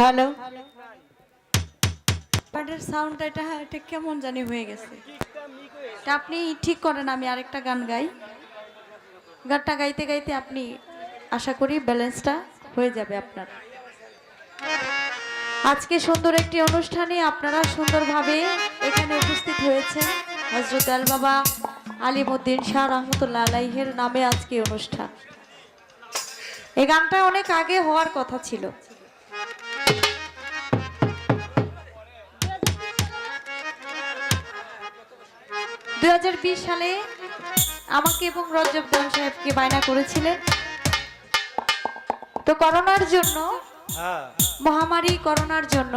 Hello, পাটের sound এটা কেমন জানি হয়ে গেছে। তা আপনি ঠিক করেন, আমি আরেকটা গান গাই। গানটা গাইতে গাইতে আপনি আশা করি ব্যালেন্সটা হয়ে যাবে আপনার। আজকে সুন্দর একটি অনুষ্ঠানে আপনারা সুন্দরভাবে এখানে উপস্থিত হয়েছেন। হযরত আল বাবা আলিমউদ্দিন শাহ রহমতুল্লাহ আলাইহির নামে আজকে অনুষ্ঠান। এই গানটা অনেক আগে হওয়ার কথা ছিল। 2020 সালে আমাকে এবং রজব খান সাহেবকে বায়না করেছিলেন। তো করোনার জন্য, মহামারী করোনার জন্য,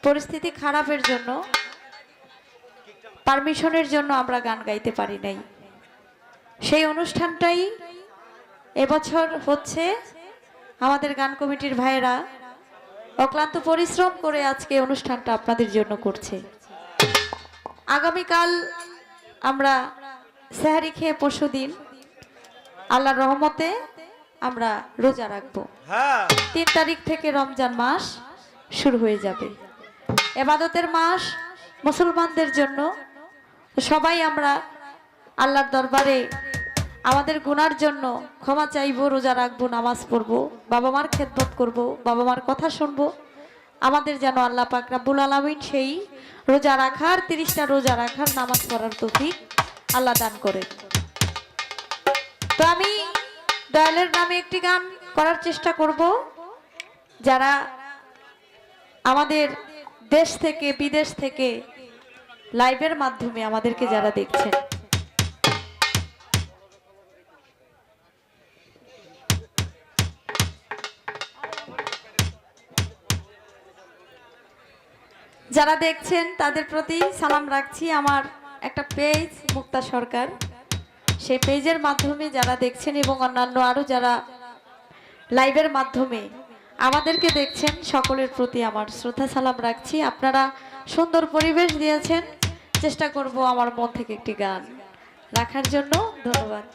পরিস্থিতি খারাপের জন্য, পারমিশনের জন্য আমরা গান গাইতে পারি নাই। সেই অনুষ্ঠানটাই এবছর হচ্ছে। আমাদের গান কমিটির ভাইয়েরা অক্লান্ত পরিশ্রম করে আজকে অনুষ্ঠানটা আপনাদের জন্য করছে। আগামীকাল আমরা সেহরি খেয়ে পরশুদিন আল্লাহর রহমতে আমরা রোজা রাখবো। 3 তারিখ থেকে রমজান মাস শুরু হয়ে যাবে। ইবাদতের মাস মুসলমানদের জন্য। সবাই আমরা আল্লাহর দরবারে আমাদের গুনার জন্য ক্ষমা চাইবো, রোজা রাখবো, নামাজ পড়বো, বাবা মার খেদমত করবো, বাবা মার কথা শুনবো। আমাদের যেন আল্লাহ পাক রব্বুল আলামিন সেই রোজা রাখার, 30টা রোজা রাখার, নামাজ পড়ার তৌফিক আল্লাহ দান করে। তো আমি দয়ালের নামে একটি গান করার চেষ্টা করব। যারা আমাদের দেশ থেকে বিদেশ থেকে লাইভের মাধ্যমে আমাদেরকে যারা দেখছেন, যারা দেখছেন তাদের প্রতি সালাম রাখছি। আমার একটা পেজ মুক্তা সরকার, সেই পেজের মাধ্যমে যারা দেখছেন এবং অন্যান্য আরো যারা লাইভের মাধ্যমে আমাদেরকে দেখছেন, সকলের প্রতি আমার শ্রদ্ধা সালাম রাখছি। আপনারা সুন্দর পরিবেশ দিয়েছেন, চেষ্টা করব আমার মন থেকে একটি গান রাখার জন্য। ধন্যবাদ।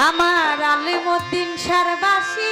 আমার আলিমউদ্দিন শাহবাসী